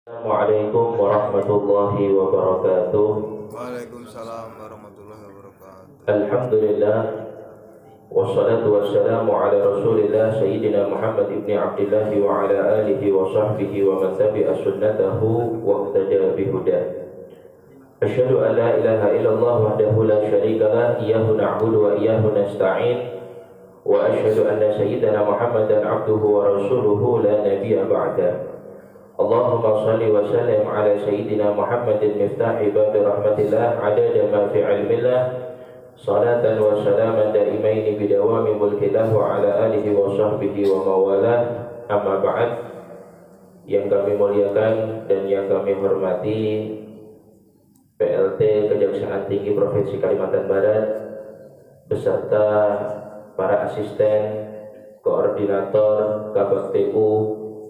Assalamualaikum warahmatullahi wabarakatuh. Waalaikumsalam warahmatullahi wabarakatuh. Alhamdulillah wassalatu wassalamu ala Rasulillah Sayyidina Muhammad ibn Abdullah wa ala alihi wa sahbihi wa man tabi'a sunnatahu wa ihtada bihudah. Asyhadu an la ilaha illallah wahdahu la syarika lah, iyyahu na'budu wa iyyahu nasta'in. Wa asyhadu anna sayyidana Muhammadan 'abduhu wa rasuluhu la nabiyya ba'da. Allahumma salli wa sallim ala sayyidina Muhammadin miftahi babi rahmatillah adada ma fi ilmillah salatan wa salaman daimaini bidawami mulkillah wa ala alihi wa sahbihi wa mawalah. Amma ba'd. Yang kami muliakan dan yang kami hormati PLT Kejaksaan Tinggi Provinsi Kalimantan Barat beserta para asisten, koordinator, Kabak TU,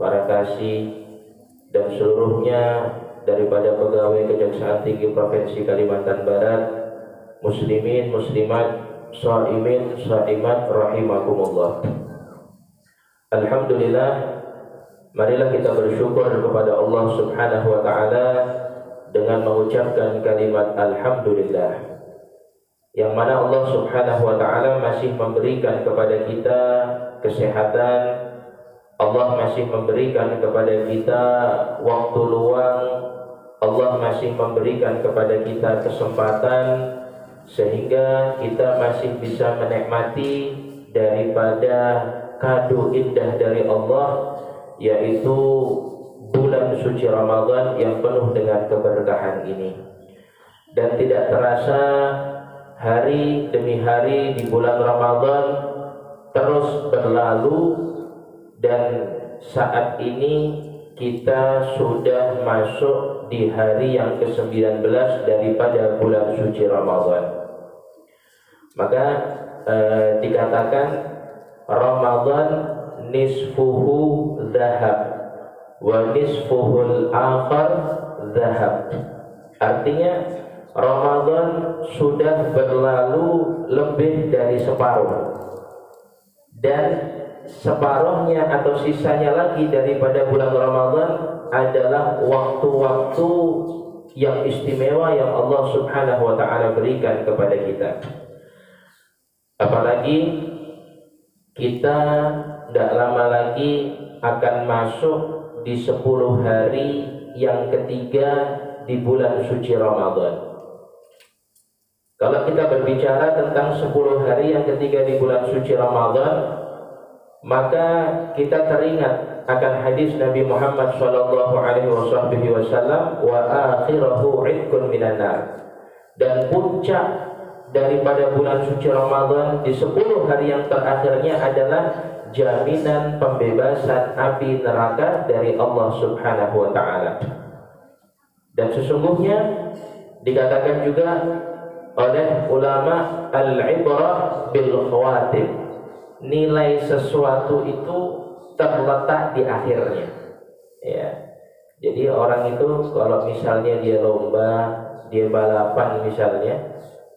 para kasih dan seluruhnya daripada pegawai Kejaksaan Tinggi Provinsi Kalimantan Barat, muslimin, muslimat, shaimin, shaimat rahimakumullah. Alhamdulillah, marilah kita bersyukur kepada Allah Subhanahu wa taala dengan mengucapkan kalimat alhamdulillah, yang mana Allah Subhanahu wa taala masih memberikan kepada kita kesehatan. Allah masih memberikan kepada kita waktu luang. Allah masih memberikan kepada kita kesempatan sehingga kita masih bisa menikmati daripada kado indah dari Allah, yaitu bulan suci Ramadan yang penuh dengan keberkahan ini. Dan tidak terasa hari demi hari di bulan Ramadan terus berlalu, dan saat ini kita sudah masuk di hari yang ke-19 daripada bulan suci Ramadan. Maka dikatakan Ramadan nisfuhu zahab wa nisfuhul akhar zahab. Artinya Ramadan sudah berlalu lebih dari separuh, dan separuhnya atau sisanya lagi daripada bulan Ramadan adalah waktu-waktu yang istimewa yang Allah Subhanahu wa taala berikan kepada kita. Apalagi kita tidak lama lagi akan masuk di 10 hari yang ketiga di bulan suci Ramadan. Kalau kita berbicara tentang 10 hari yang ketiga di bulan suci Ramadan, maka kita teringat akan hadis Nabi Muhammad SAW, wa akhirahu idkun minan nar, dan puncak daripada bulan suci Ramadan di 10 hari yang terakhirnya adalah jaminan pembebasan api neraka dari Allah Subhanahu wa taala. Dan sesungguhnya dikatakan juga oleh ulama, al-ibrah bil khawatim, nilai sesuatu itu terletak di akhirnya. Ya. Jadi orang itu kalau misalnya dia lomba, dia balapan misalnya,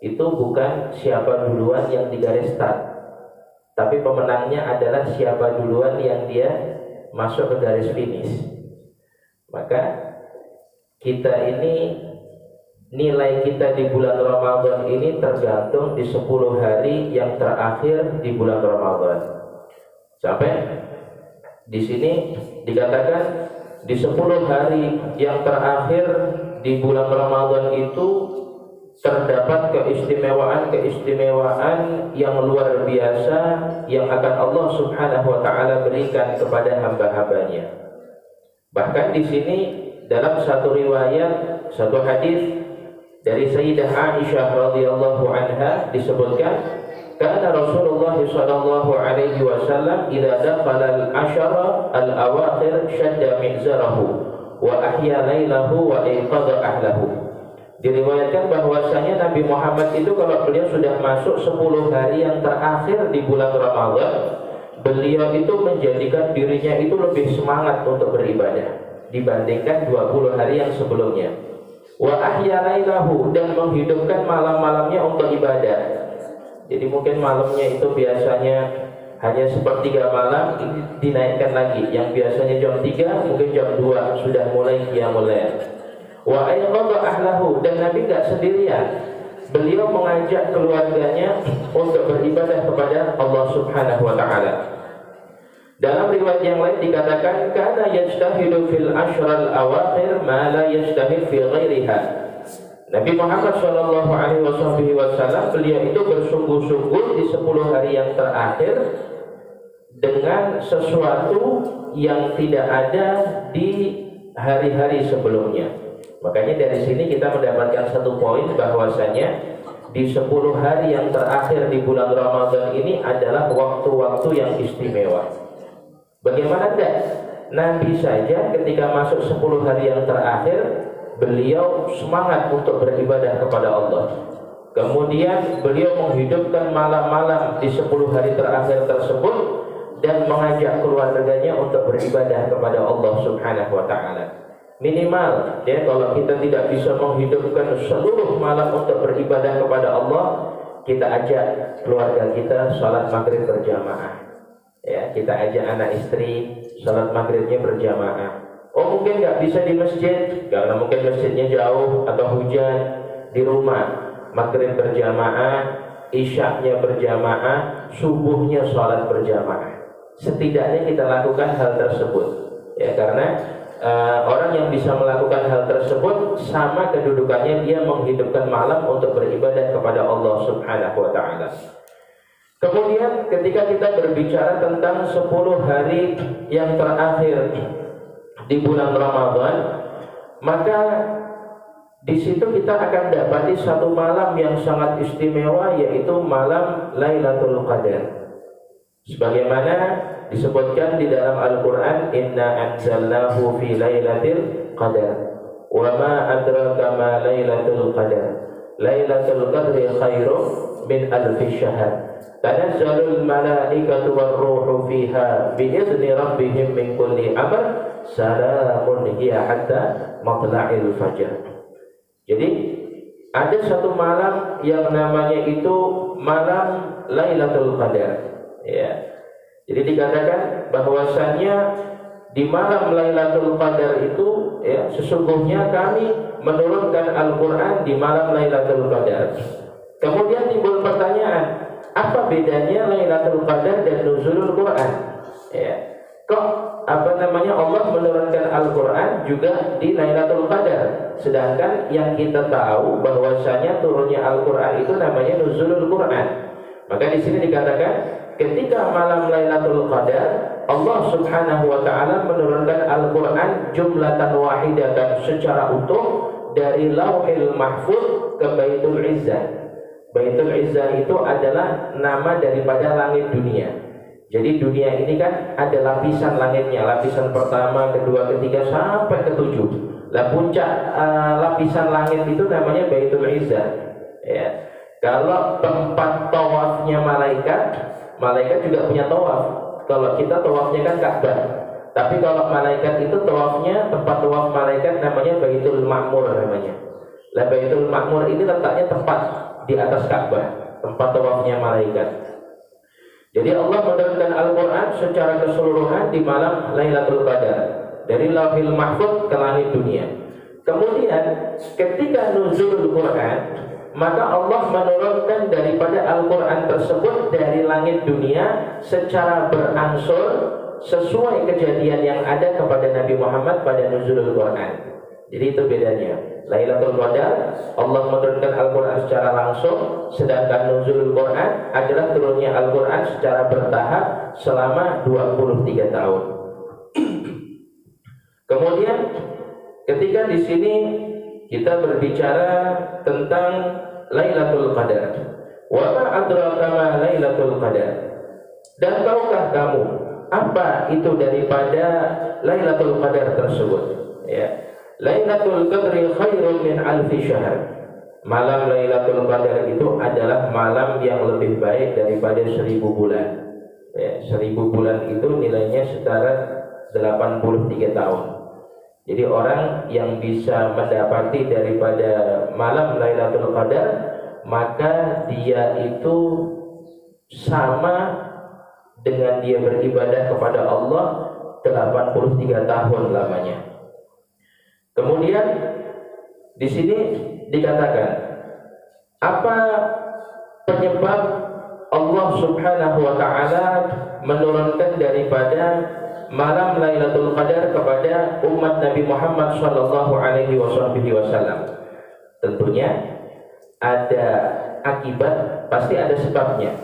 itu bukan siapa duluan yang di garis start, tapi pemenangnya adalah siapa duluan yang dia masuk ke garis finish. Maka kita ini, nilai kita di bulan Ramadan ini tergantung di 10 hari yang terakhir di bulan Ramadan. Sampai di sini dikatakan di 10 hari yang terakhir di bulan Ramadan itu terdapat keistimewaan yang luar biasa yang akan Allah Subhanahu wa taala berikan kepada hamba-hambanya. Bahkan di sini dalam satu riwayat, satu hadis dari Sayyidah Aisyah radhiyallahu anha disebutkan, kana Rasulullah sallallahu alaihi wasallam idza dakhala al-ashara al-awakhir shadda mizarahu wa ahya lailahu wa iqadha ahlahu. Diriwayatkan bahwasanya Nabi Muhammad itu kalau beliau sudah masuk 10 hari yang terakhir di bulan Ramadan, beliau itu menjadikan dirinya itu lebih semangat untuk beribadah dibandingkan 20 hari yang sebelumnya. Wa ahya lailahu, dan menghidupkan malam-malamnya untuk ibadah. Jadi mungkin malamnya itu biasanya hanya sepertiga malam dinaikkan lagi, yang biasanya jam 3 mungkin jam 2 sudah mulai qiyamul lail. Wa ayqadha ahlahu, dan Nabi enggak sendirian, beliau mengajak keluarganya untuk beribadah kepada Allah Subhanahu wa taala. Dalam riwayat yang lain dikatakan kana yajtahidu fil ashral awakhir ma la yajtahid fi ghairiha. Nabi Muhammad sallallahu alaihi wasallam beliau itu bersungguh-sungguh di 10 hari yang terakhir dengan sesuatu yang tidak ada di hari-hari sebelumnya. Makanya dari sini kita mendapatkan satu poin bahwasanya di 10 hari yang terakhir di bulan Ramadan ini adalah waktu-waktu yang istimewa. Bagaimana enggak? Nabi saja ketika masuk 10 hari yang terakhir, beliau semangat untuk beribadah kepada Allah. Kemudian beliau menghidupkan malam-malam di 10 hari terakhir tersebut dan mengajak keluarganya untuk beribadah kepada Allah Subhanahu wa taala. Minimal ya, kalau kita tidak bisa menghidupkan seluruh malam untuk beribadah kepada Allah, kita ajak keluarga kita salat maghrib berjamaah. Ya, kita ajak anak istri salat maghribnya berjamaah. Oh, mungkin nggak bisa di masjid karena mungkin masjidnya jauh atau hujan, di rumah maghrib berjamaah, isyaknya berjamaah, subuhnya salat berjamaah. Setidaknya kita lakukan hal tersebut ya, karena orang yang bisa melakukan hal tersebut sama kedudukannya dia menghidupkan malam untuk beribadah kepada Allah Subhanahu wa taala. Kemudian ketika kita berbicara tentang 10 hari yang terakhir di bulan Ramadan, maka di situ kita akan dapati satu malam yang sangat istimewa, yaitu malam Lailatul Qadar. Sebagaimana disebutkan di dalam Al-Qur'an, inna anzalnahu fi lailatul qadar wa ma adraka ma lailatul qadar lailatul qadri khairum min alfi syahr tanazzalul malaikatu warruhu fiha bi'izni rabbihim min kulli amr salamun hiya hatta matla'il fajr. Jadi ada satu malam yang namanya itu malam Lailatul Qadar ya. Jadi dikatakan bahwasannya di malam Lailatul Qadar itu ya, sesungguhnya kami menurunkan Al-Qur'an di malam Lailatul Qadar. Kemudian timbul pertanyaan, apa bedanya Lailatul Qadar dan nuzulul Quran? Ya. Kok Allah menurunkan Al-Quran juga di Lailatul Qadar, sedangkan yang kita tahu bahwasanya turunnya Al-Quran itu namanya nuzulul Quran. Maka di sini dikatakan ketika malam Lailatul Qadar, Allah Subhanahu wa taala menurunkan Al-Quran jumlatan wahidatan secara utuh dari Lauhil Mahfuz ke Baitul Izzah. Baitul Izzah itu adalah nama daripada langit dunia. Jadi dunia ini kan ada lapisan langitnya, lapisan pertama, kedua, ketiga sampai ke-7. Lah puncak lapisan langit itu namanya Baitul Izzah. Ya. Kalau tempat tawafnya malaikat juga punya tawaf. Kalau kita tawafnya kan Ka'bah. Tapi kalau malaikat itu tawafnya, tempat tawaf malaikat namanya Baitul Ma'mur namanya. Lah Baitul Ma'mur ini letaknya tepat di atas Ka'bah, tempat tawafnya malaikat. Jadi Allah menurunkan Al-Quran secara keseluruhan di malam Lailatul Qadar dari Lauhil Mahfuz ke langit dunia. Kemudian ketika nuzulul Quran, maka Allah menurunkan daripada Al-Quran tersebut dari langit dunia secara berangsur sesuai kejadian yang ada kepada Nabi Muhammad pada nuzulul Quran. Jadi itu bedanya. Lailatul Qadar Allah menurunkan Al-Quran secara langsung, sedangkan nuzulul Quran adalah turunnya Al-Quran secara bertahap selama 23 tahun. Kemudian ketika di sini kita berbicara tentang Lailatul Qadar, wa ma adraka ma Lailatul Qadar, dan tahukah kamu apa itu daripada Lailatul Qadar tersebut? Ya. Lailatul Qadri khairun min alfi syahr. Malam Lailatul Qadar itu adalah malam yang lebih baik daripada 1000 bulan. Ya, 1000 bulan itu nilainya setara 83 tahun. Jadi orang yang bisa mendapati daripada malam Lailatul Qadar, maka dia itu sama dengan dia beribadah kepada Allah 83 tahun lamanya. Kemudian di sini dikatakan, apa penyebab Allah Subhanahu wa taala menurunkan daripada malam Lailatul Qadar kepada umat Nabi Muhammad sallallahu alaihi wasallam? Tentunya ada akibat, pasti ada sebabnya.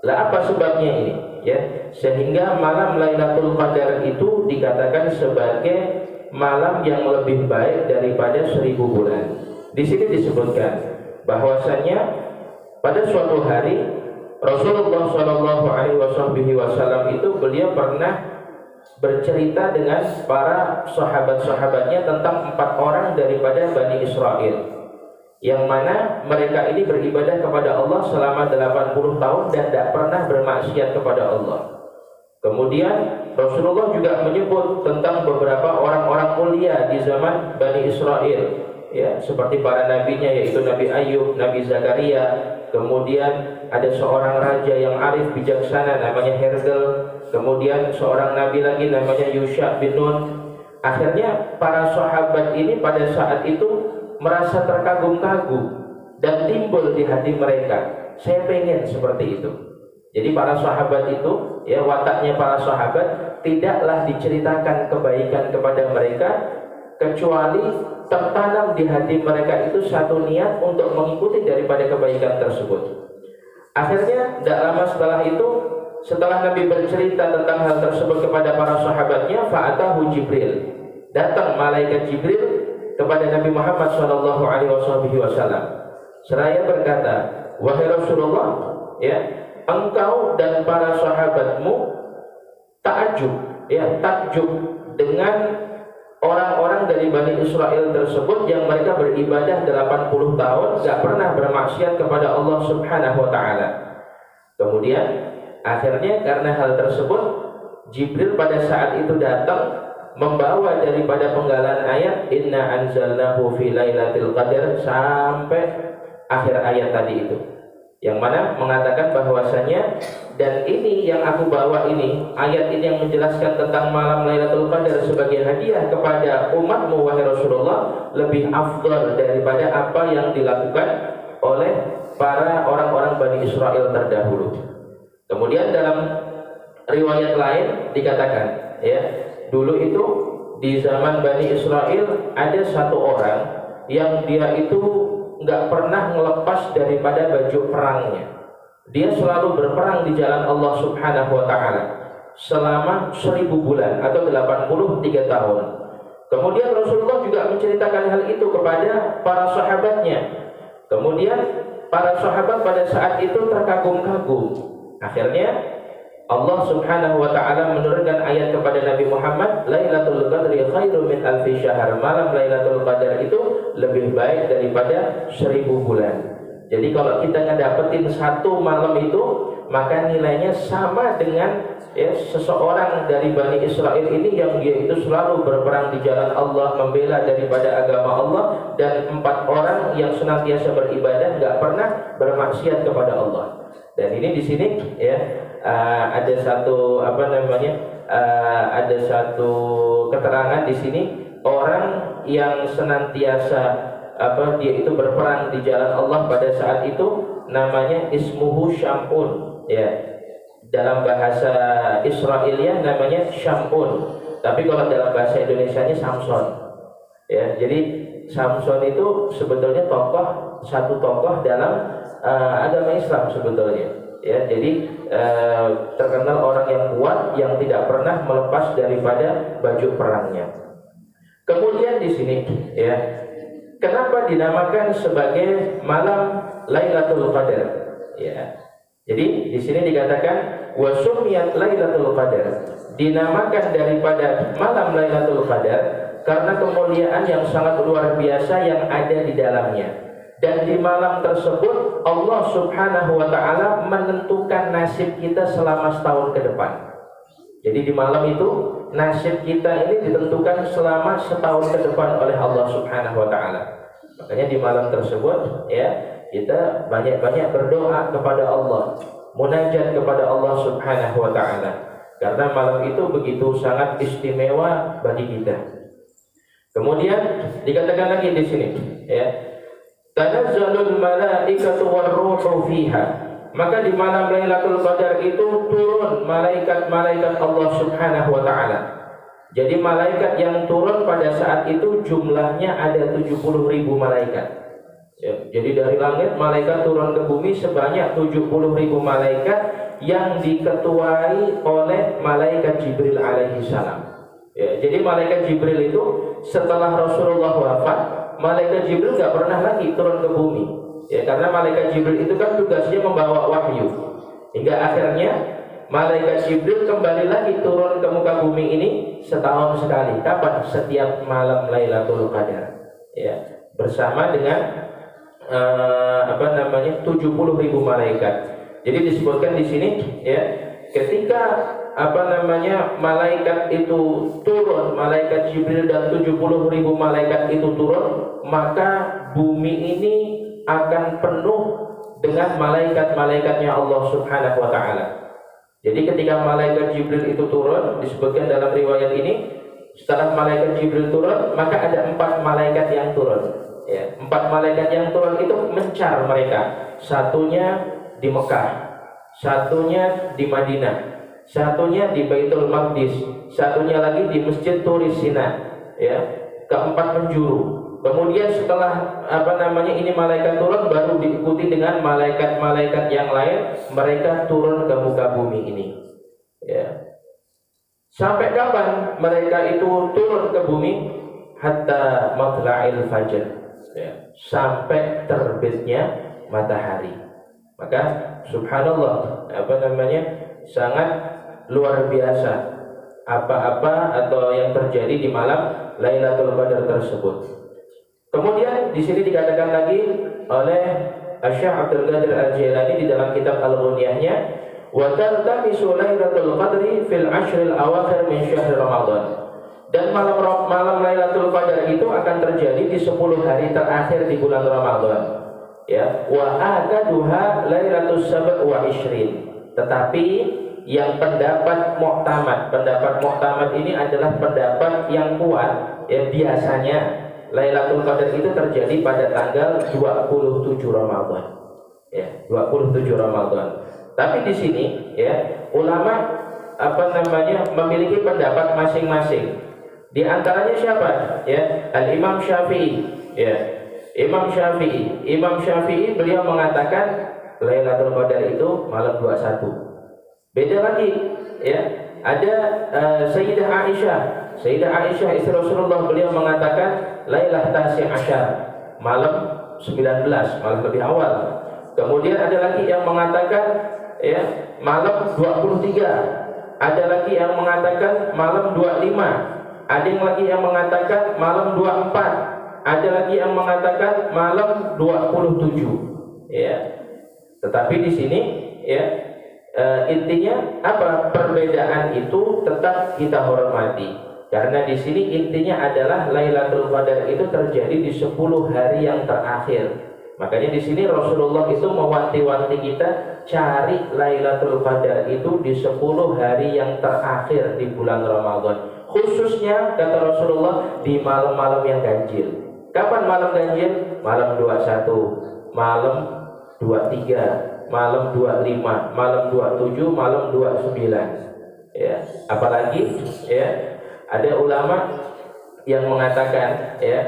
Lah apa sebabnya ini? Ya, sehingga malam Lailatul Qadar itu dikatakan sebagai malam yang lebih baik daripada 1000 bulan. Di sini disebutkan bahwasanya pada suatu hari Rasulullah Shallallahu Alaihi Wasallam itu beliau pernah bercerita dengan para sahabat-sahabatnya tentang 4 orang daripada Bani Israel, yang mana mereka ini beribadah kepada Allah selama 80 tahun dan tidak pernah bermaksiat kepada Allah. Kemudian Rasulullah juga menyebut tentang beberapa orang-orang mulia di zaman Bani Israel, ya, seperti para nabinya, yaitu Nabi Ayub, Nabi Zakaria. Kemudian ada seorang raja yang arif bijaksana namanya Hergel. Kemudian seorang nabi lagi namanya Yusha bin Nun. Akhirnya para sahabat ini pada saat itu merasa terkagum-kagum dan timbul di hati mereka, saya pengen seperti itu. Jadi para sahabat itu, ya, wataknya para sahabat tidaklah diceritakan kebaikan kepada mereka kecuali tertanam di hati mereka itu satu niat untuk mengikuti daripada kebaikan tersebut. Akhirnya tidak lama setelah itu, setelah Nabi bercerita tentang hal tersebut kepada para sahabatnya, fa'atahu Jibril, datang malaikat Jibril kepada Nabi Muhammad SAW. Seraya berkata, wahai Rasulullah, ya, engkau dan para sahabatmu takjub dengan orang-orang dari Bani Israel tersebut yang mereka beribadah 80 tahun gak pernah bermaksiat kepada Allah Subhanahu wa ta'ala. Kemudian akhirnya karena hal tersebut, Jibril pada saat itu datang membawa daripada penggalan ayat inna anzalnahu fi lailatul qadar sampai akhir ayat tadi itu, yang mana mengatakan bahwasanya, dan ini yang aku bawa ini, ayat ini yang menjelaskan tentang malam Lailatul Qadar sebagai hadiah kepada umatmu wahai Rasulullah, lebih afdal daripada apa yang dilakukan oleh para orang-orang Bani Israel terdahulu. Kemudian dalam riwayat lain dikatakan, ya, dulu itu di zaman Bani Israel ada satu orang yang dia itu nggak pernah ngelepas daripada baju perangnya. Dia selalu berperang di jalan Allah Subhanahu wa ta'ala selama 1000 bulan atau 83 tahun. Kemudian Rasulullah juga menceritakan hal itu kepada para sahabatnya. Kemudian para sahabat pada saat itu terkagum-kagum. Akhirnya Allah Subhanahu wa ta'ala menurunkan ayat kepada Nabi Muhammad, Lailatul Qadri khairu min alfi syahr. Malam Lailatul Qadar itu lebih baik daripada 1000 bulan. Jadi kalau kita ngedapetin satu malam itu, maka nilainya sama dengan, ya, seseorang dari Bani Israel ini yang dia itu selalu berperang di jalan Allah, membela daripada agama Allah, dan 4 orang yang senantiasa beribadah, nggak pernah bermaksiat kepada Allah. Dan ini di sini, ya, ada satu ada satu keterangan di sini, orang yang senantiasa dia itu berperang di jalan Allah pada saat itu namanya ismuhu Syamun, ya, dalam bahasa Israelia namanya Syamun, tapi kalau dalam bahasa Indonesianya Samson, ya. Jadi Samson itu sebetulnya satu tokoh dalam agama Islam sebetulnya, ya. Jadi terkenal orang yang kuat yang tidak pernah melepas daripada baju perangnya. Kemudian di sini, ya, kenapa dinamakan sebagai malam Lailatul Qadar? Ya. Jadi di sini dikatakan wasumiyat Lailatul Qadar, dinamakan daripada malam Lailatul Qadar karena kemuliaan yang sangat luar biasa yang ada di dalamnya. Dan di malam tersebut Allah Subhanahu wa ta'ala menentukan nasib kita selama setahun ke depan. Jadi di malam itu nasib kita ini ditentukan selama setahun ke depan oleh Allah Subhanahu wa ta'ala. Makanya di malam tersebut, ya, kita banyak-banyak berdoa kepada Allah. munajat kepada Allah Subhanahu wa taala. Karena malam itu begitu sangat istimewa bagi kita. Kemudian dikatakan lagi di sini, ya. Tanazzalul malaikatu war-ruhu fiha. Maka di malam Lailatul Qadar itu turun malaikat-malaikat Allah Subhanahu wa taala. Jadi malaikat yang turun pada saat itu jumlahnya ada 70.000 malaikat. Ya, jadi dari langit malaikat turun ke bumi sebanyak 70.000 malaikat yang diketuai oleh malaikat Jibril alaihi salam. Ya, jadi malaikat Jibril itu setelah Rasulullah wafat, malaikat Jibril nggak pernah lagi turun ke bumi. Ya, karena malaikat Jibril itu kan tugasnya membawa wahyu. Hingga akhirnya malaikat Jibril kembali lagi turun ke muka bumi ini setahun sekali. Kapan? Setiap malam Lailatul Qadar. Ya, bersama dengan 70.000 malaikat. Jadi disebutkan di sini, ya, ketika malaikat itu turun, malaikat Jibril dan 70.000 malaikat itu turun, maka bumi ini akan penuh dengan malaikat-malaikatnya Allah Subhanahu wa taala. Jadi ketika malaikat Jibril itu turun, disebutkan dalam riwayat ini, setelah malaikat Jibril turun, maka ada 4 malaikat yang turun. Ya, 4 malaikat yang turun itu mencar mereka. Satunya di Mekah, satunya di Madinah, satunya di Baitul Maqdis, satunya lagi di Masjid Turi Sina. Ya, keempat penjuru. Kemudian setelah ini malaikat turun, baru diikuti dengan malaikat-malaikat yang lain. Mereka turun ke muka bumi ini. Ya. Sampai kapan mereka itu turun ke bumi? Hatta matla'il fajr. Ya, sampai terbitnya matahari. Maka subhanallah, sangat luar biasa apa-apa atau yang terjadi di malam Lailatul Qadar tersebut. Kemudian di sini dikatakan lagi oleh Syekh Abdul Qadir Al-Jailani di dalam kitab Al-Ghunyahnya, wa taltamisu Lailatul Qadri fil ashril awakhir min syahr Ramadan. Dan malam Lailatul Qadar itu akan terjadi di 10 hari terakhir di bulan Ramadan. Ya, wa akaduha Lailatul Sab' wa Ishrin. Tetapi yang pendapat muktamad ini adalah pendapat yang kuat. Ya, biasanya Lailatul Qadar itu terjadi pada tanggal 27 Ramadan. Ya, 27 Ramadan. Tapi di sini, ya, ulama memiliki pendapat masing-masing. Di antaranya siapa? Ya, Al-Imam Syafi'i. Ya, Imam Syafi'i beliau mengatakan Lailatul Qadar itu malam 21. Beda lagi, ya. Ada Sayyidah Aisyah istri Rasulullah, beliau mengatakan Lailah Tasi' Asyar, malam 19, malam lebih awal. Kemudian ada lagi yang mengatakan, ya, malam 23. Ada lagi yang mengatakan malam 25. Ada yang lagi yang mengatakan malam 24, ada lagi yang mengatakan malam 27. Ya. Tetapi di sini, ya, intinya apa? Perbedaan itu tetap kita hormati. Karena di sini intinya adalah Lailatul Qadar itu terjadi di 10 hari yang terakhir. Makanya di sini Rasulullah itu mewanti-wanti kita cari Lailatul Qadar itu di 10 hari yang terakhir di bulan Ramadan. Khususnya kata Rasulullah di malam-malam yang ganjil. Kapan malam ganjil? Malam 21, malam 23, malam 25, malam 27, malam 29. Ya, apalagi, ya, ada ulama yang mengatakan, ya,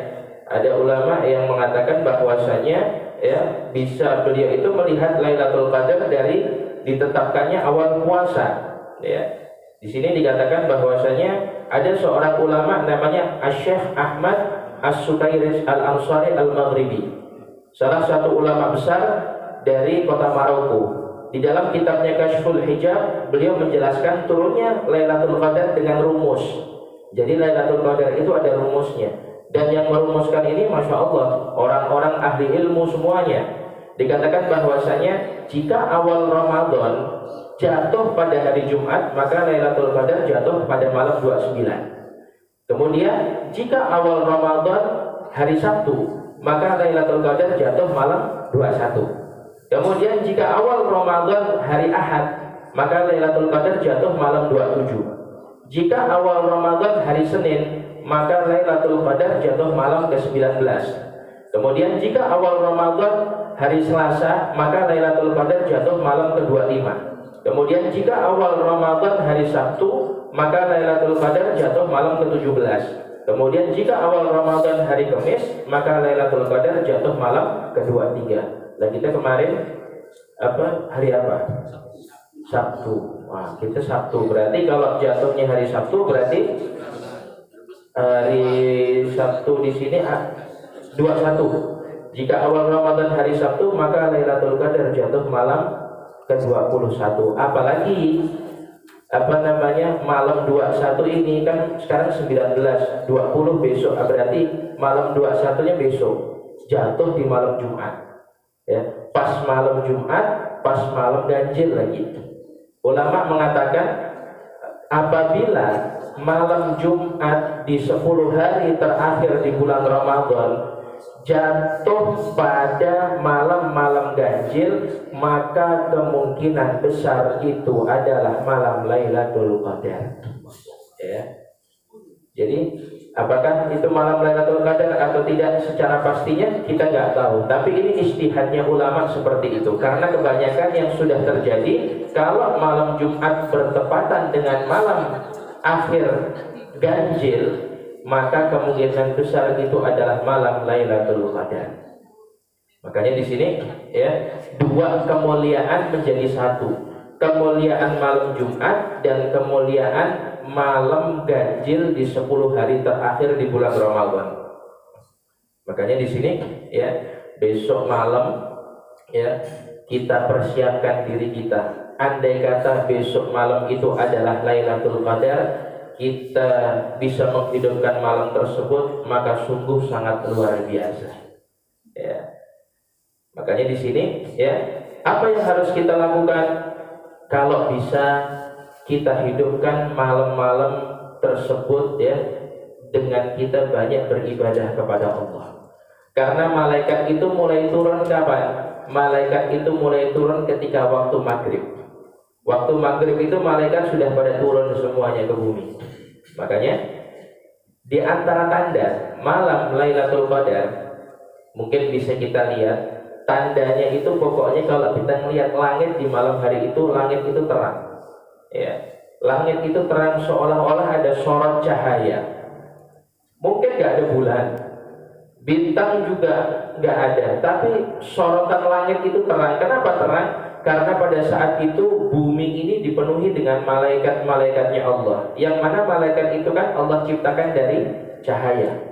bahwasanya, ya, bisa beliau itu melihat Lailatul Qadar dari ditetapkannya awal puasa. Ya. Di sini dikatakan bahwasanya ada seorang ulama namanya Syekh Ahmad As-Sukairis Al-Ansari Al-Maghribi, salah satu ulama besar dari kota Maroko. Di dalam kitabnya Kashful Hijab, beliau menjelaskan turunnya Lailatul Qadar dengan rumus. Jadi Lailatul Qadar itu ada rumusnya. Dan yang merumuskan ini, Masya Allah, orang-orang ahli ilmu semuanya. Dikatakan bahwasanya jika awal Ramadan jatuh pada hari Jumat, maka Lailatul Qadar jatuh pada malam 29. Kemudian jika awal Ramadan hari Sabtu, maka Lailatul Qadar jatuh malam 21. Kemudian jika awal Ramadan hari Ahad, maka Lailatul Qadar jatuh malam 27. Jika awal Ramadan hari Senin, maka Lailatul Qadar jatuh malam ke-19. Kemudian jika awal Ramadan hari Selasa, maka Lailatul Qadar jatuh malam ke-25. Kemudian jika awal Ramadan hari Sabtu, maka Lailatul Qadar jatuh malam ke-17. Kemudian jika awal Ramadan hari Kamis, maka Lailatul Qadar jatuh malam ke-23. Dan kita kemarin hari apa? Sabtu. Wah, kita Sabtu. Berarti kalau jatuhnya hari Sabtu berarti hari Sabtu di sini 21. Jika awal Ramadan hari Sabtu, maka Lailatul Qadar jatuh malam ke-21. Apalagi malam 21 ini kan sekarang 19, 20 besok. Berarti malam 21-nya besok. Jatuh di malam Jumat. Ya, pas malam Jumat, pas malam ganjil lagi. Ulama mengatakan apabila malam Jumat di 10 hari terakhir di bulan Ramadan jatuh pada malam-malam ganjil, maka kemungkinan besar itu adalah malam Lailatul Qadar. Ya. Jadi apakah itu malam Lailatul Qadar atau tidak secara pastinya kita nggak tahu. Tapi ini ijtihadnya ulama seperti itu. Karena kebanyakan yang sudah terjadi, kalau malam Jumat bertepatan dengan malam akhir ganjil, maka kemungkinan besar itu adalah malam Lailatul Qadar. Makanya di sini ya, dua kemuliaan menjadi satu. Kemuliaan malam Jumat dan kemuliaan malam ganjil di 10 hari terakhir di bulan Ramadan. Makanya di sini ya, besok malam ya, kita persiapkan diri kita. Andai kata besok malam itu adalah Lailatul Qadar, kita bisa menghidupkan malam tersebut, maka sungguh sangat luar biasa. Ya. Makanya di sini ya, apa yang harus kita lakukan? Kalau bisa kita hidupkan malam-malam tersebut ya, dengan kita banyak beribadah kepada Allah. Karena malaikat itu mulai turun kapan? Malaikat itu mulai turun ketika waktu maghrib. Waktu maghrib itu malaikat sudah pada turun semuanya ke bumi. Makanya di antara tanda malam Lailatul Qadar, mungkin bisa kita lihat tandanya itu, pokoknya kalau kita melihat langit di malam hari itu, langit itu terang. Ya, langit itu terang seolah-olah ada sorot cahaya. Mungkin nggak ada bulan, bintang juga nggak ada, tapi sorotan langit itu terang. Kenapa terang? Karena pada saat itu bumi ini dipenuhi dengan malaikat-malaikatnya Allah. Yang mana malaikat itu kan Allah ciptakan dari cahaya.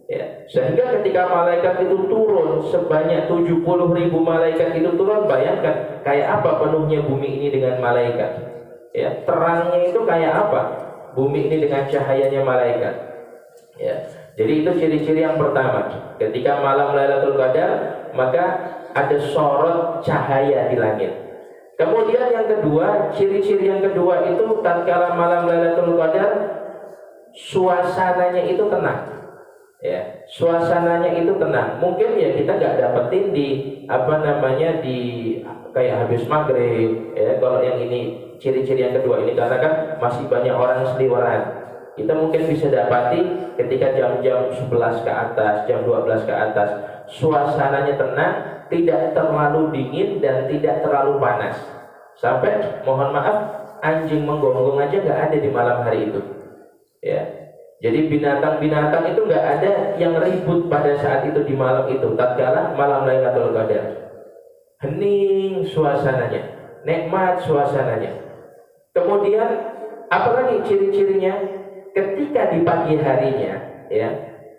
Ya, sehingga ketika malaikat itu turun sebanyak 70.000 malaikat itu turun, bayangkan kayak apa penuhnya bumi ini dengan malaikat. Ya, terangnya itu kayak apa bumi ini dengan cahayanya malaikat. Ya, jadi itu ciri-ciri yang pertama. Ketika malam Lailatul Qadar, maka ada sorot cahaya di langit. Kemudian yang kedua, ciri-ciri yang kedua itu tatkala malam Lailatul Qadar, suasananya itu tenang. Ya, suasananya itu tenang. Mungkin ya kita nggak dapetin di di kayak habis maghrib. Ya, kalau yang ini ciri-ciri yang kedua ini, karena kan masih banyak orang seliweran. Kita mungkin bisa dapati ketika jam-jam 11 ke atas, jam 12 ke atas, suasananya tenang, tidak terlalu dingin dan tidak terlalu panas. Sampai mohon maaf, anjing menggonggong aja nggak ada di malam hari itu. Ya. Jadi binatang-binatang itu nggak ada yang ribut pada saat itu di malam itu. Tatkala malam Lailatul Qadar, hening suasananya, nikmat suasananya. Kemudian apalagi ciri-cirinya? Ketika di pagi harinya, ya,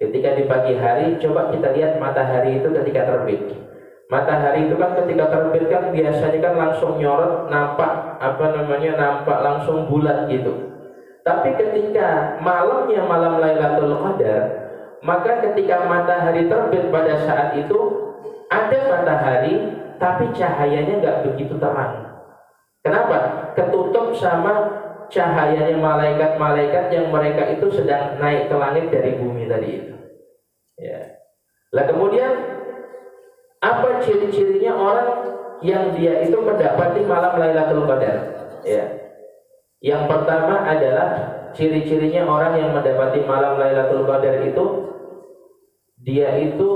ketika di pagi hari, coba kita lihat matahari itu ketika terbit. Matahari itu kan ketika terbit kan biasanya kan langsung nyorot, nampak nampak langsung bulat gitu. Tapi ketika malamnya malam Lailatul Qadar, maka ketika matahari terbit pada saat itu, ada matahari tapi cahayanya nggak begitu terang. Kenapa? Ketutup sama cahayanya malaikat-malaikat yang mereka itu sedang naik ke langit dari bumi tadi itu. Ya. Lah kemudian apa ciri-cirinya orang yang dia itu mendapati malam Lailatul Qadar. Ya. Yang pertama adalah ciri-cirinya orang yang mendapati malam Lailatul Qadar itu, dia itu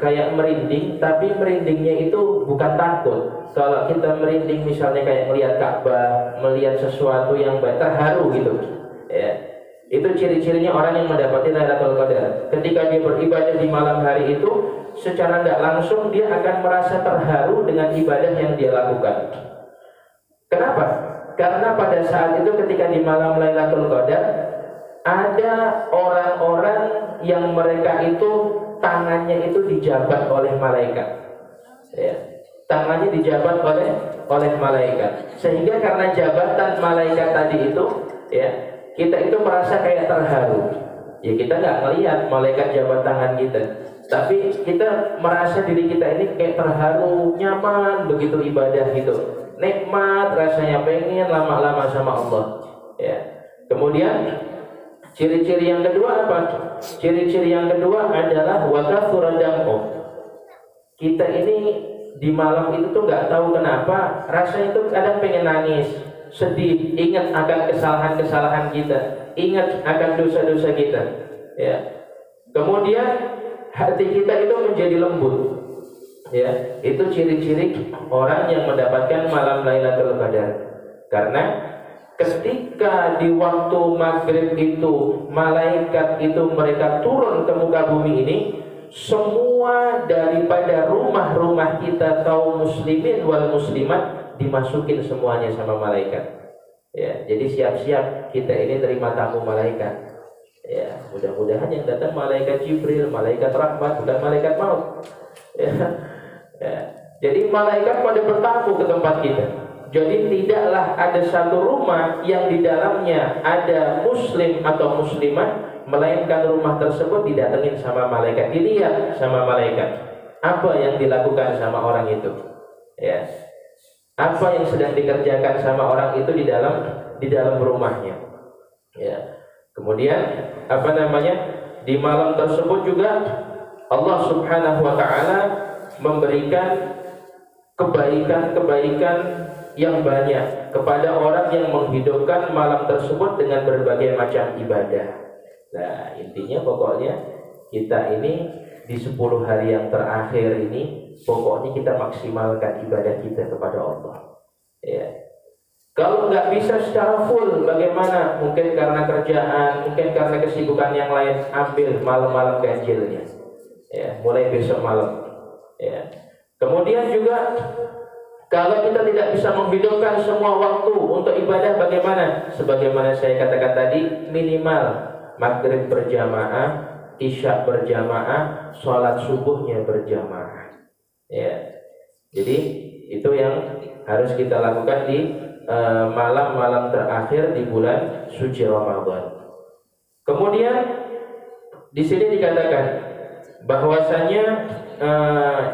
kayak merinding, tapi merindingnya itu bukan takut. Kalau kita merinding misalnya kayak melihat Ka'bah, melihat sesuatu yang terharu gitu, ya. Itu ciri-cirinya orang yang mendapati Lailatul Qadar. Ketika dia beribadah di malam hari itu, secara tidak langsung dia akan merasa terharu dengan ibadah yang dia lakukan. Kenapa? Karena pada saat itu ketika di malam Lailatul Qadar, ada orang-orang yang mereka itu tangannya itu dijabat oleh malaikat. Ya. Tangannya dijabat oleh malaikat. Sehingga karena jabatan malaikat tadi itu, ya, kita itu merasa kayak terharu. Ya, kita nggak ngelihat malaikat jabat tangan kita, tapi kita merasa diri kita ini kayak terharu, nyaman begitu ibadah gitu, nikmat rasanya, pengen lama-lama sama Allah. Ya. Kemudian ciri-ciri yang kedua apa? Ciri-ciri yang kedua adalah wakafuradam'u. Kita ini di malam itu tuh nggak tahu kenapa rasanya itu kadang pengen nangis, sedih, ingat akan kesalahan-kesalahan kita, ingat akan dosa-dosa kita. Ya. Kemudian hati kita itu menjadi lembut. Ya, itu ciri-ciri orang yang mendapatkan malam Lailatul Qadar. Karena ketika di waktu maghrib itu malaikat itu mereka turun ke muka bumi ini, semua daripada rumah-rumah kita kaum muslimin wal muslimat dimasukin semuanya sama malaikat. Ya, jadi siap-siap kita ini terima tamu malaikat. Ya, mudah-mudahan yang datang malaikat Jibril, malaikat rahmat, bukan malaikat maut. Ya, ya. Jadi malaikat pada bertamu ke tempat kita. Jadi tidaklah ada satu rumah yang di dalamnya ada muslim atau muslimah, melainkan rumah tersebut didatengin sama malaikat, dilihat sama malaikat apa yang dilakukan sama orang itu, ya, apa yang sedang dikerjakan sama orang itu di dalam rumahnya, ya. Kemudian di malam tersebut juga Allah Subhanahu wa taala memberikan kebaikan-kebaikan yang banyak kepada orang yang menghidupkan malam tersebut dengan berbagai macam ibadah. Nah, intinya pokoknya kita ini di 10 hari yang terakhir ini pokoknya kita maksimalkan ibadah kita kepada Allah. Ya. Kalau nggak bisa secara full, bagaimana? Mungkin karena kerjaan, mungkin karena kesibukan yang lain, ambil malam-malam ganjilnya. Ya, mulai besok malam. Ya. Kemudian juga kalau kita tidak bisa menghidupkan semua waktu untuk ibadah, bagaimana? Sebagaimana saya katakan tadi, minimal maghrib berjamaah, isya berjamaah, sholat subuhnya berjamaah. Ya. Jadi itu yang harus kita lakukan di malam-malam terakhir di bulan suci Ramadan. Kemudian di sini dikatakan bahwasanya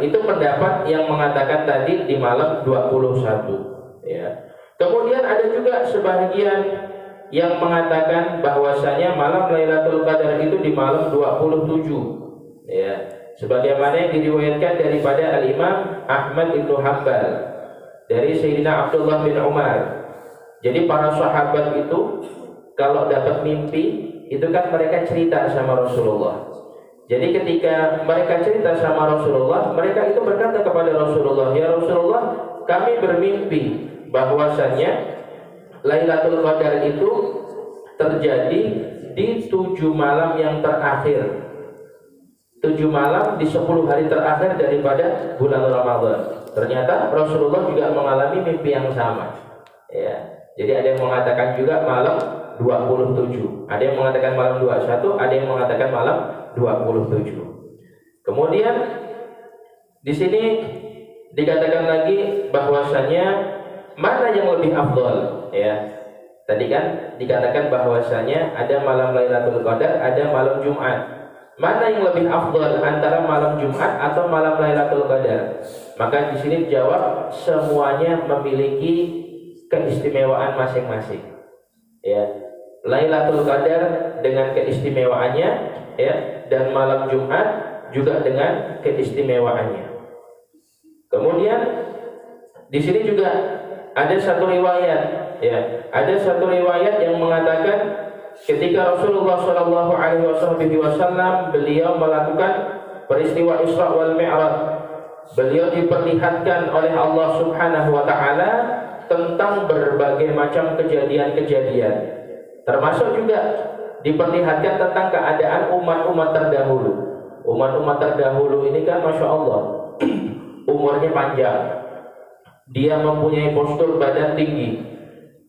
itu pendapat yang mengatakan tadi di malam 21, ya. Kemudian ada juga sebagian yang mengatakan bahwasanya malam Lailatul Qadar itu di malam 27, ya. Sebagaimana yang diriwayatkan daripada Al-Imam Ahmad Ibnu Hanbal dari Sayyidina Abdullah bin Umar. Jadi para sahabat itu kalau dapat mimpi itu kan mereka cerita sama Rasulullah. Jadi ketika mereka cerita sama Rasulullah, mereka itu berkata kepada Rasulullah, "Ya Rasulullah, kami bermimpi bahwasanya Lailatul Qadar itu terjadi di 7 malam yang terakhir. 7 malam di 10 hari terakhir daripada bulan Ramadan." Ternyata Rasulullah juga mengalami mimpi yang sama. Ya. Jadi ada yang mengatakan juga malam 27, ada yang mengatakan malam 21, ada yang mengatakan malam 27. Kemudian di sini dikatakan lagi bahwasanya mana yang lebih afdal, ya. Tadi kan dikatakan bahwasanya ada malam Lailatul Qadar, ada malam Jumat. Mana yang lebih afdal antara malam Jumat atau malam Lailatul Qadar? Maka di sini dijawab semuanya memiliki keistimewaan masing-masing. Ya, Lailatul Qadar dengan keistimewaannya, ya, dan malam Jumat juga dengan keistimewaannya. Kemudian di sini juga ada satu riwayat, ya, ada satu riwayat yang mengatakan ketika Rasulullah Shallallahu Alaihi Wasallam beliau melakukan peristiwa Isra wal Mi'raj, beliau diperlihatkan oleh Allah Subhanahu Wa Taala tentang berbagai macam kejadian-kejadian, termasuk juga diperlihatkan tentang keadaan umat-umat terdahulu. Umat-umat terdahulu ini kan Masya Allah umurnya panjang, dia mempunyai postur badan tinggi,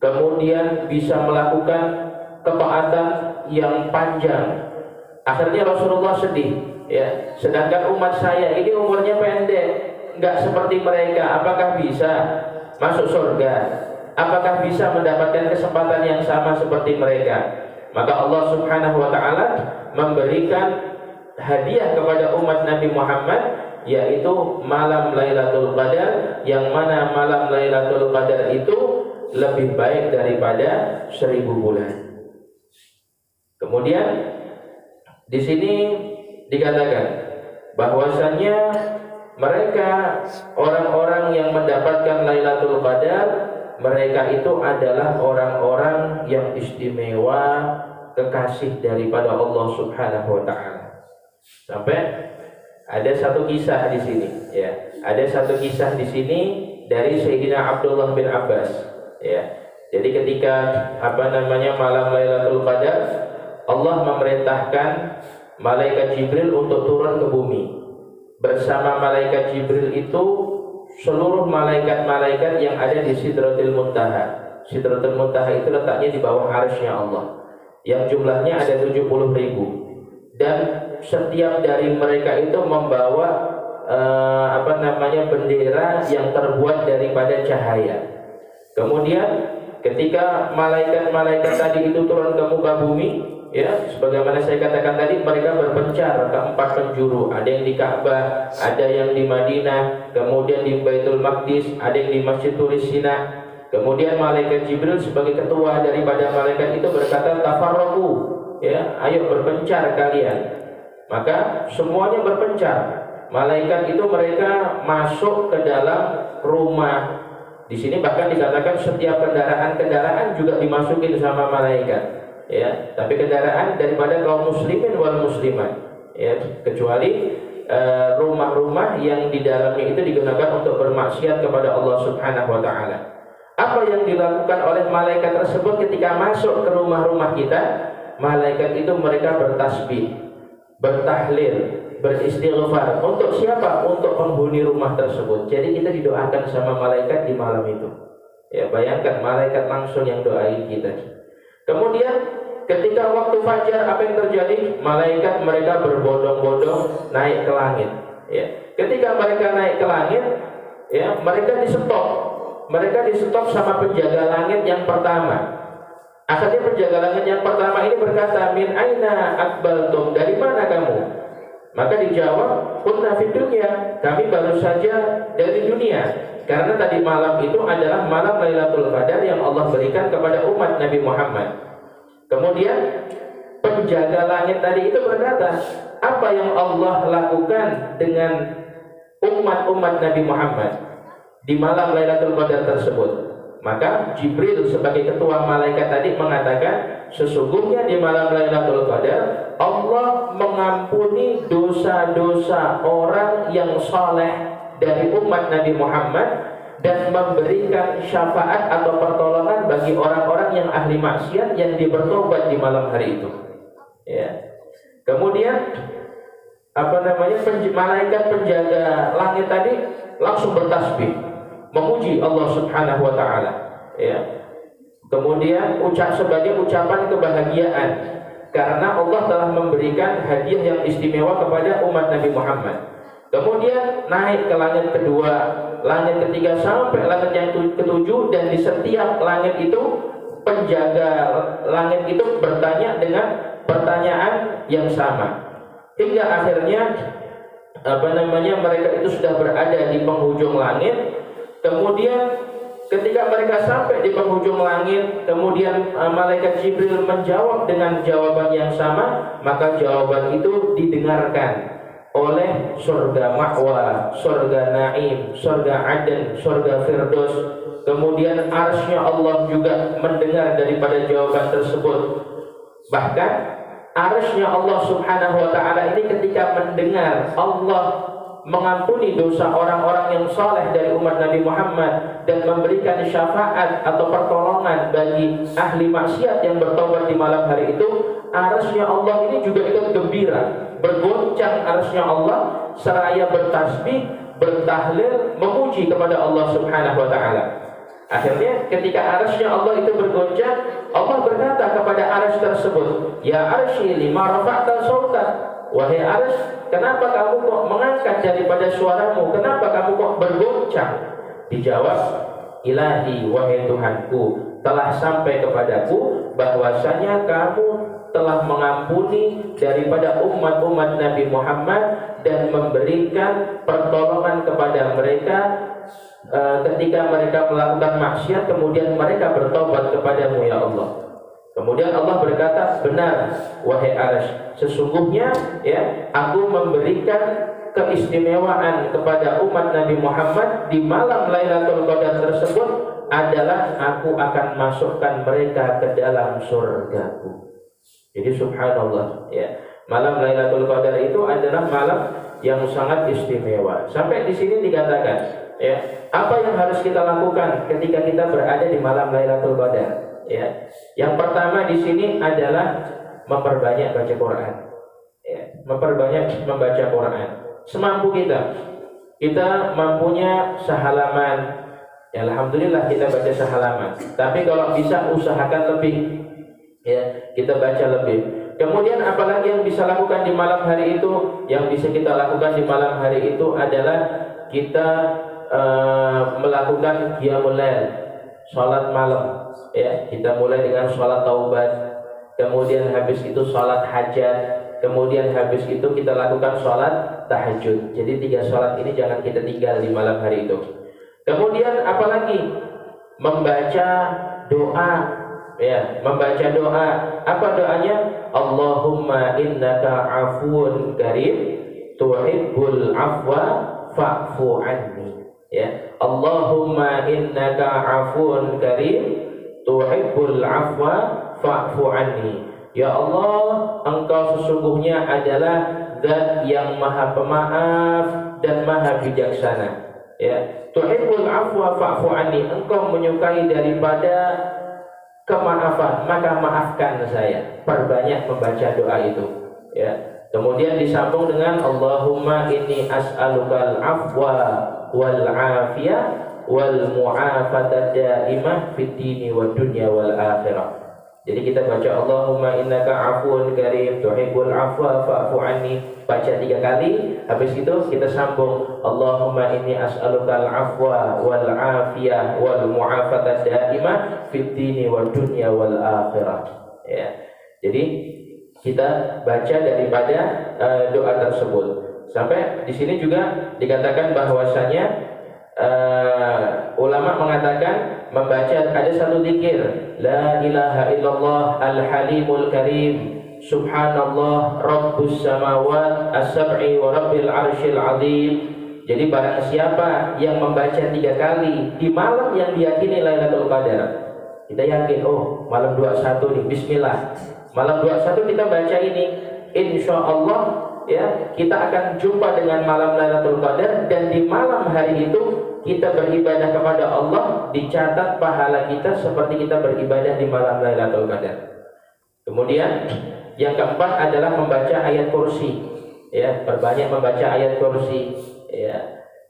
kemudian bisa melakukan ketaatan yang panjang. Akhirnya Rasulullah sedih, ya. Sedangkan umat saya ini umurnya pendek, nggak seperti mereka. Apakah bisa masuk surga? Apakah bisa mendapatkan kesempatan yang sama seperti mereka? Maka Allah Subhanahu Wa Taala memberikan hadiah kepada umat Nabi Muhammad, yaitu malam Lailatul Qadar, yang mana malam Lailatul Qadar itu lebih baik daripada 1000 bulan. Kemudian di sini dikatakan bahwasanya mereka orang-orang yang mendapatkan Lailatul Qadar, mereka itu adalah orang-orang yang istimewa, kekasih daripada Allah Subhanahu Wa Taala. Sampai ada satu kisah di sini, ya. Ada satu kisah di sini dari Sayyidina Abdullah bin Abbas, ya. Jadi ketika malam Lailatul Qadar, Allah memerintahkan malaikat Jibril untuk turun ke bumi. Bersama malaikat Jibril itu seluruh malaikat-malaikat yang ada di Sidratul Muntaha. Sidratul Muntaha itu letaknya di bawah arsy-Nya Allah, yang jumlahnya ada 70.000. Dan setiap dari mereka itu membawa bendera yang terbuat daripada cahaya. Kemudian ketika malaikat-malaikat tadi itu turun ke muka bumi, ya, sebagaimana saya katakan tadi, mereka berpencar ke 4 penjuru. Ada yang di Ka'bah, ada yang di Madinah, kemudian di Baitul Maqdis, ada yang di Masjid Turisina. Kemudian malaikat Jibril sebagai ketua daripada malaikat itu berkata, tafarraqu, ya, ayo berpencar kalian. Maka semuanya berpencar. Malaikat itu mereka masuk ke dalam rumah. Di sini bahkan dikatakan setiap kendaraan juga dimasukin sama malaikat, ya. Tapi kendaraan daripada kaum muslimin wal muslimat, ya, kecuali rumah-rumah yang di dalamnya itu digunakan untuk bermaksiat kepada Allah Subhanahu Wa Taala. Apa yang dilakukan oleh malaikat tersebut ketika masuk ke rumah-rumah kita? Malaikat itu mereka bertasbih, bertahlil, beristighfar. Untuk siapa? Untuk penghuni rumah tersebut. Jadi kita didoakan sama malaikat di malam itu. Ya, bayangkan malaikat langsung yang doain kita. Kemudian ketika waktu fajar, apa yang terjadi? Malaikat mereka berbondong-bondong naik ke langit. Ya. Ketika mereka naik ke langit, ya, mereka di-stop. Mereka di-stop sama penjaga langit yang pertama. Akhirnya penjaga langit yang pertama ini berkata, min aina akbaltum, dari mana kamu? Maka dijawab, kunna fid dunya, kami baru saja dari dunia. Karena tadi malam itu adalah malam Lailatul Qadar yang Allah berikan kepada umat Nabi Muhammad. Kemudian penjaga langit tadi itu berkata, apa yang Allah lakukan dengan umat-umat Nabi Muhammad di malam Lailatul Qadar tersebut? Maka Jibril sebagai ketua malaikat tadi mengatakan, sesungguhnya di malam Lailatul Qadar Allah mengampuni dosa-dosa orang yang saleh dari umat Nabi Muhammad dan memberikan syafaat atau pertolongan bagi orang-orang yang ahli maksiat yang bertobat di malam hari itu. Ya. Kemudian malaikat penjaga langit tadi langsung bertasbih, memuji Allah Subhanahu Wa Taala. Ya. Kemudian sebagai ucapan kebahagiaan karena Allah telah memberikan hadiah yang istimewa kepada umat Nabi Muhammad. Kemudian naik ke langit kedua, langit ketiga, sampai langit yang ketujuh, dan di setiap langit itu penjaga langit itu bertanya dengan pertanyaan yang sama. Hingga akhirnya mereka itu sudah berada di penghujung langit. Kemudian ketika mereka sampai di penghujung langit, kemudian malaikat Jibril menjawab dengan jawaban yang sama, maka jawaban itu didengarkan oleh surga ma'wa, surga na'im, surga aden, surga firdaus. Kemudian arsy-Nya Allah juga mendengar daripada jawaban tersebut. Bahkan arsy-Nya Allah subhanahu wa ta'ala ini ketika mendengar Allah mengampuni dosa orang-orang yang saleh dari umat Nabi Muhammad dan memberikan syafaat atau pertolongan bagi ahli maksiat yang bertobat di malam hari itu, arsy-Nya Allah ini juga ikut gembira, bergoncang arsy-Nya Allah seraya bertasbih, bertahlil, memuji kepada Allah subhanahu wa ta'ala. Akhirnya ketika arsy-Nya Allah itu bergoncang, Allah berkata kepada arsy tersebut, ya arsy lima rafa'ta sautak, wahai arsy, kenapa kamu kok mengangkat daripada suaramu, kenapa kamu kok bergoncang? Dijawab, ilahi, wahai Tuhanku, telah sampai kepadaku bahwasanya kamu telah mengampuni daripada umat-umat Nabi Muhammad dan memberikan pertolongan kepada mereka ketika mereka melakukan maksiat, kemudian mereka bertobat kepadamu ya Allah. Kemudian Allah berkata, benar wahai arsy, sesungguhnya ya aku memberikan keistimewaan kepada umat Nabi Muhammad di malam Lailatul Qadar tersebut adalah aku akan masukkan mereka ke dalam surgaku. Jadi subhanallah ya, malam Lailatul Qadar itu adalah malam yang sangat istimewa. Sampai di sini dikatakan ya, apa yang harus kita lakukan ketika kita berada di malam Lailatul Qadar? Ya, yang pertama di sini adalah memperbanyak baca Quran. Ya, memperbanyak membaca Quran semampu kita. Kita mampunya sehalaman, ya alhamdulillah kita baca sehalaman. Tapi kalau bisa usahakan lebih, ya kita baca lebih. Kemudian apalagi yang bisa lakukan di malam hari itu? Yang bisa kita lakukan di malam hari itu adalah kita melakukan qiyamul lail, salat malam. Ya, kita mulai dengan sholat taubat, kemudian habis itu sholat hajat, kemudian habis itu kita lakukan sholat tahajud. Jadi 3 sholat ini jangan kita tinggal di malam hari itu. Kemudian apalagi? Membaca doa. Ya, membaca doa. Apa doanya? Allahumma innaka afuun karim tuhibbul afwa fa'fu anni. Ya, Allahumma innaka afuun karim tuhibbul afwa fa'fu anni. Ya Allah, Engkau sesungguhnya adalah Zat yang Maha Pemaaf dan Maha Bijaksana. Ya, tuhibbul afwa fa'fu anni. Engkau menyukai daripada kemaafan, maka maafkan saya. Perbanyak membaca doa itu. Ya. Kemudian disambung dengan Allahumma inni as'alukal afwa wal afiyah wal mu'afata daimah fid dini wad dunya wal akhirah. Jadi kita baca Allahumma innaka afuwun karim tuhibbul afwa fa'fu anni, baca 3 kali. Habis itu kita sambung Allahumma inni as'alukal afwa wal afiyah wal mu'afata daimah fid dini wad dunya wal akhirah. Ya. Jadi kita baca daripada doa tersebut. Sampai di sini juga dikatakan bahwasanya ulama mengatakan membaca ada satu zikir, la ilaha illallah al-halimul karim subhanallah rabbus samawat as-sab'i wa rabbil arsyil azim. Jadi barang siapa yang membaca 3 kali di malam yang diyakini Lailatul Qadar, kita yakin oh malam 21 nih, bismillah malam 21 kita baca ini, insya Allah ya kita akan jumpa dengan malam Lailatul Qadar, dan di malam hari itu kita beribadah kepada Allah, dicatat pahala kita seperti kita beribadah di malam Lailatul Qadar. Kemudian yang keempat adalah membaca ayat kursi. Ya, perbanyak membaca ayat kursi. Ya.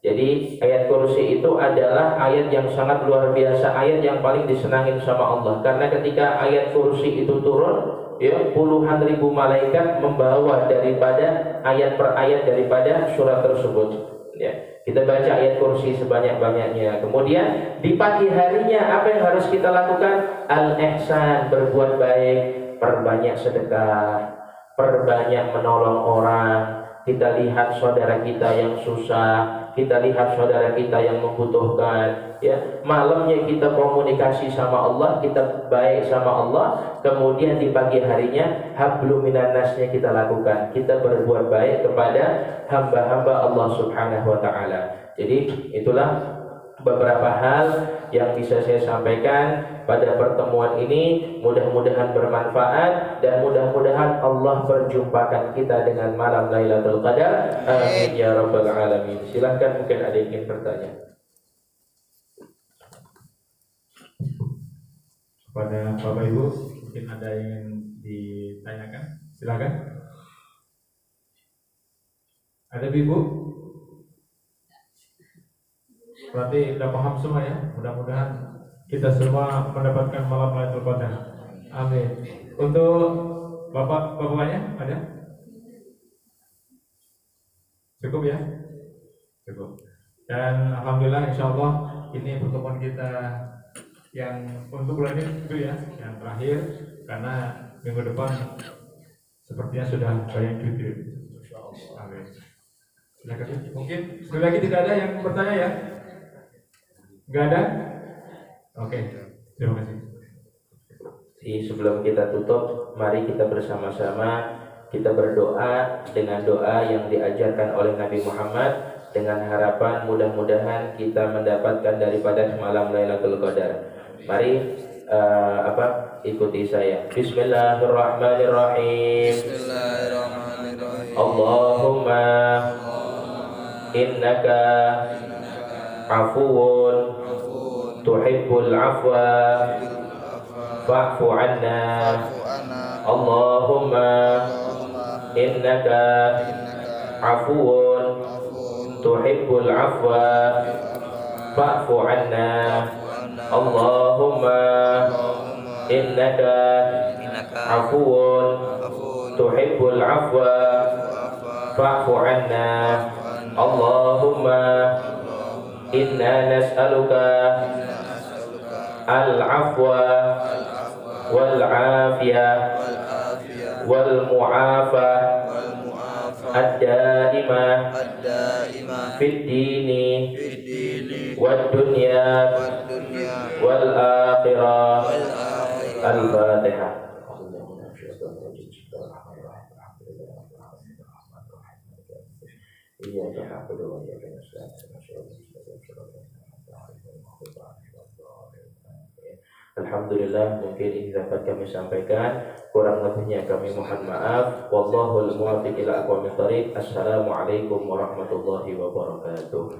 Jadi ayat kursi itu adalah ayat yang sangat luar biasa, ayat yang paling disenangin sama Allah. Karena ketika ayat kursi itu turun, ya puluhan ribu malaikat membawa daripada ayat per ayat daripada surat tersebut. Ya, kita baca ayat kursi sebanyak-banyaknya. Kemudian di pagi harinya apa yang harus kita lakukan? Al-ihsan, berbuat baik, perbanyak sedekah, perbanyak menolong orang, kita lihat saudara kita yang susah, kita lihat saudara kita yang membutuhkan, ya. Malamnya kita komunikasi sama Allah, kita baik sama Allah, kemudian di pagi harinya hablum minan nasnya kita lakukan. Kita berbuat baik kepada hamba-hamba Allah Subhanahu wa taala. Jadi itulah beberapa hal yang bisa saya sampaikan pada pertemuan ini. Mudah-mudahan bermanfaat dan mudah-mudahan Allah perjumpakan kita dengan malam Lailatul Qadar. Amin ya rabbal alamin. Silahkan, mungkin ada yang ingin bertanya. Pada Bapak Ibu mungkin ada yang ditanyakan, silakan. Ada Ibu? Berarti sudah paham semua ya. Mudah-mudahan kita semua mendapatkan malam Lailatul Qadar. Amin. Untuk bapaknya ada? Cukup ya? Cukup. Dan alhamdulillah insyaallah ini pertemuan kita yang untuk bulan ini itu ya, yang terakhir, karena minggu depan sepertinya sudah banyak cuti. Amin. Silakan. Mungkin sekali lagi tidak ada yang bertanya ya? Enggak ada? Oke. Terima kasih. Sebelum kita tutup, mari kita bersama-sama kita berdoa dengan doa yang diajarkan oleh Nabi Muhammad, dengan harapan mudah-mudahan kita mendapatkan daripada malam Lailatul Qadar. Mari ikuti saya. Bismillahirrahmanirrahim. Bismillahirrahmanirrahim. Allahumma innaka afuwun tuhibbul afwa fa'fu anna. Allahumma innaka afuwun tuhibbul afwa fa'fu anna. Allahumma innaka afuwun tuhibbul afwa fa'fu anna. Allahumma inna nas'aluka al-afwa wal-afiyah wal-mu'afah ad-daimah fid dini wad dunya wal akhirah. Al-Fatihah. Alhamdulillah, mungkin ini dapat kami sampaikan. Kurang lebihnya kami mohon maaf. Wallahul muwaffiq ila aqwamit thoriq. Assalamualaikum warahmatullahi wabarakatuh.